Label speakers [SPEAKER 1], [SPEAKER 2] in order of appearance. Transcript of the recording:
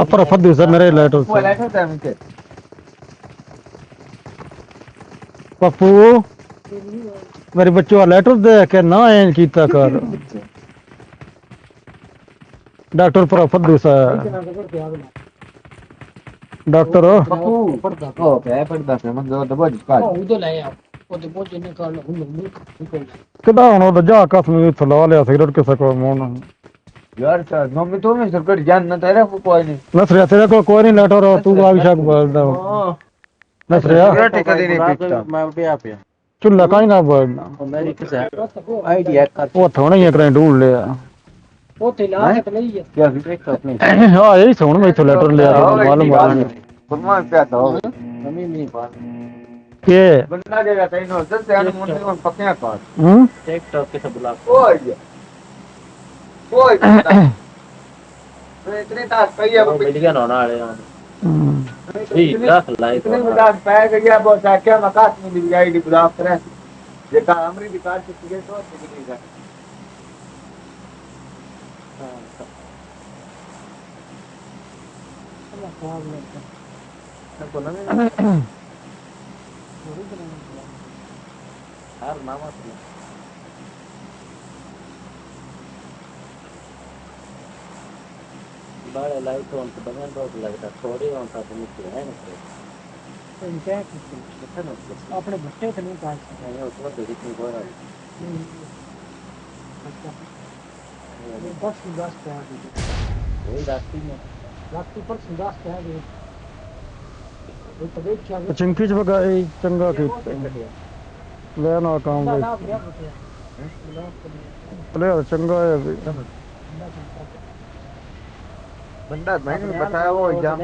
[SPEAKER 1] पर फद्दू सर मेरे लेटर पप्पू मेरे बच्चों लेटर दे के ना एंज कीता कर डॉक्टर पर फद्दू सर डॉक्टर किदा हूं जा कसम ला लिया सिगरेट किसे को मोन यार सर मम्मी तो मैं सरकार जान ना तेरे को कोई नहीं नसरिया तेरे को कोई नहीं लेटर तू अभिषेक बोलदा नसरिया सिगरेट कदी नहीं पीता मैं उठिया पे चुल्ला काई ना बोलना मेरी किसे आईडिया कर वो थोड़ा ही करें ढूंढ लिया वो थे लागत नहीं है क्या एक अपनी हां यही सुन मैं तो लेटर ले आ मालूम मालूम फरमान पे आता हो मम्मी नहीं बात के बंदा देगा कहीं नो 10 से मुंडे को पक्का कर टिकटॉक के सब बुला कोई इतने तास पहिया मिल गया ना वाले ठीक रख लाई इतने तास पै गया बहुत क्या मकात में मिल जाएगी ब्लॉक करे ये का हमरी दुकान से टिकट तो मिलेगा हां नाम बड़े लाइट ऑन तो बगल बहुत लगता थोड़ी ऑन था तो मुझे है ना तो इनका कितना अपने भट्टे से नहीं काट सकते हैं उसमें तो कितनी बोरा है ये बस 10 पे आ गई वही रास्ते पर 10 पे आ गई वो तो देख क्या चिंकी जगह चंगा की ले ना काम ले चंगा है बंदा मैंने बताया वो एग्जाम